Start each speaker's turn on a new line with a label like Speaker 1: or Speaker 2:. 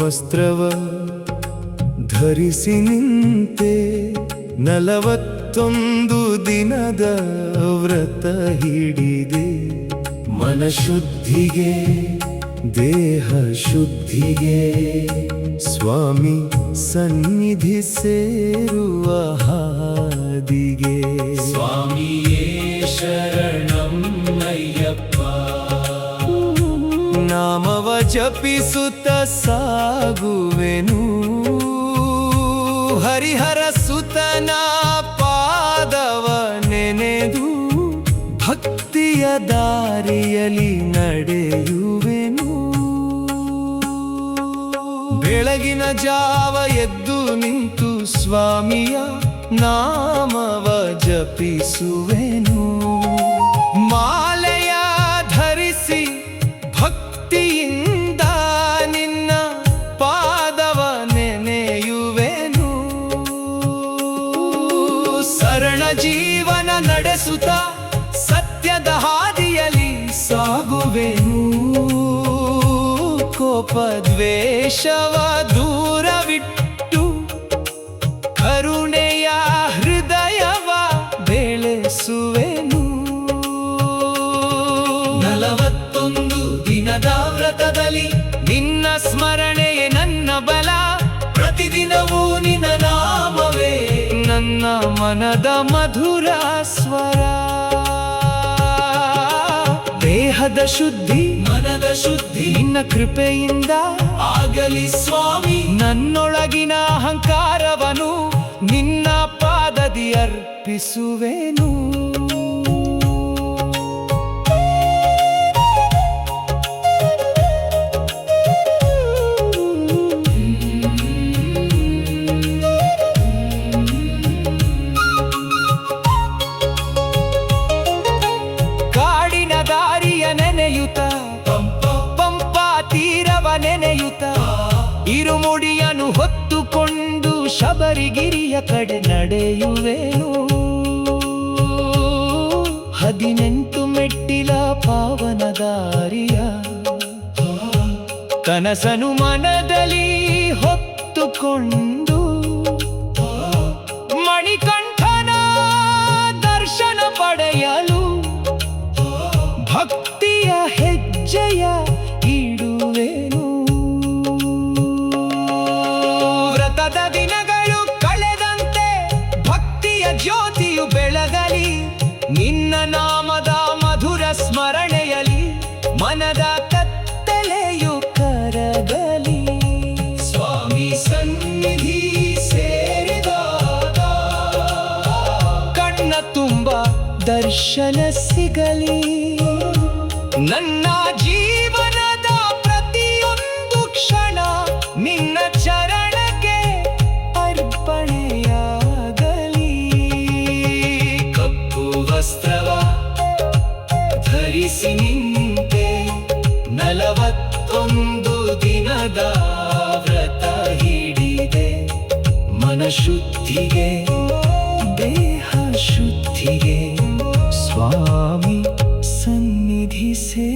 Speaker 1: ವಸ್ತ್ರವ ಧರಿಸಿ ನಿಂತೆ 41 ದಿನದ ವ್ರತ ಹಿಡಿದೆ ಮನಶುದ್ಧಿಗೆ ದೇಹ ಶುದ್ಧಿಗೆ ಸ್ವಾಮಿ ಸನ್ನಿಧಿ ಸೇರುವ ಹಾದಿಗೆ
Speaker 2: ಸ್ವಾಮಿಯೇ ಶರಣಂ ಅಯ್ಯಪ್ಪ
Speaker 1: ನಾಮವ ಜಪಿಸುತ್ತ ಸಾಗುವೆನು ಹರಿಹರ ಸುತನ ಪಾದವ ನೆನೆದು ಭಕ್ತಿಯ ದಾರಿಯಲ್ಲಿ ನಡೆಯುವೆನು ಬೆಳಗಿನ ಜಾವ ಎದ್ದು ನಿಂತು ಸ್ವಾಮಿಯ ನಾಮವ ಜಪಿಸುವೆನು ಮಾಲೆಯ ಧರಿಸಿ ಭಕ್ತಿಯಿಂದ ನಿನ್ನ ಪಾದವ ನೆನೆಯುವೆನು ಸರಳ ಜೀವನ ನಡೆಸುತ್ತ ಸತ್ಯದ ಹಾದಿಯಲ್ಲಿ ಸಾಗುವೆನು ಕೋಪ ದ್ವೇಷವ ದೂರವಿಟ್ಟು ಕರುಣೆಯ ಹೃದಯವ ಬೆಳೆಸುವೆನು
Speaker 2: 41 ದಿನದ ವ್ರತದಲ್ಲಿ
Speaker 1: ನಿನ್ನ ಸ್ಮರಣೆಯೇ ನನ್ನ ಬಲ
Speaker 2: ಪ್ರತಿದಿನವೂ ನಿನ್ನ ನಾಮವೇ
Speaker 1: ನನ್ನ ಮನದ ಮಧುರ ಸ್ವರ ದೇಹದ ಶುದ್ಧಿ
Speaker 2: ಮನದ ಶುದ್ಧಿ
Speaker 1: ನಿನ್ನ ಕೃಪೆಯಿಂದ
Speaker 2: ಆಗಲಿ ಸ್ವಾಮಿ
Speaker 1: ನನ್ನೊಳಗಿನ ಅಹಂಕಾರವನು ನಿನ್ನ ಪಾದದಿ ಅರ್ಪಿಸುವೆನು ಕಾಡಿನ ದಾರಿಯ ನೆನೆಯುತ್ತ ಪಂಪಾ ತೀರವ ನೆನೆಯುತ್ತ ಇರುಮುಡಿಯನ್ನು ಹೊತ್ತುಕೊಂಡು ಶಬರಿಗಿರಿಯ ಕಡೆ ನಡೆಯುವೆನು 18 ಮೆಟ್ಟಿಲ ಪಾವನ ದಾರಿಯ ಕನಸನು ಮನದಲ್ಲಿ ಹೊತ್ತುಕೊಂಡು ಮಣಿಕಂಠನ ದರ್ಶನ ಪಡೆಯಲು ಭಕ್ತಿಯ ಹೆಜ್ಜೆಯ ಇಡುವೆನು ವ್ರತದ ದಿನಗಳು ಕಳೆದಂತೆ ಭಕ್ತಿಯ ಜ್ಯೋತಿಯು ಬೆಳಗಲಿ ನಿನ್ನ ನಾಮದ ಮಧುರ ಸ್ಮರಣೆಯಲಿ ಮನದ ಕತ್ತಲೆಯು ಕರಗಲಿ
Speaker 2: ಸ್ವಾಮಿ ಸನ್ನಿಧಿ ಸೇರಿದಾಗ
Speaker 1: ಕಣ್ಣ ತುಂಬ ದರ್ಶನ ಸಿಗಲಿ ನನ್ನ ಜೀವನದ ಪ್ರತಿಯೊಂದು ಕ್ಷಣ ನಿನ್ನ ಚರಣಕ್ಕೆ ಅರ್ಪಣೆಯಾಗಲಿ
Speaker 2: ಕಪ್ಪು ವಸ್ತ್ರವ ಧರಿಸಿ ನಿಂತೆ 41 ದಿನದ ವ್ರತ ಹಿಡಿದೆ ಮನಶುದ್ಧಿಗೆ
Speaker 1: ದೇಹ ಶುದ್ಧಿಗೆ ಸ್ವಾಮಿ ಸನ್ನಿಧಿ ಸೇ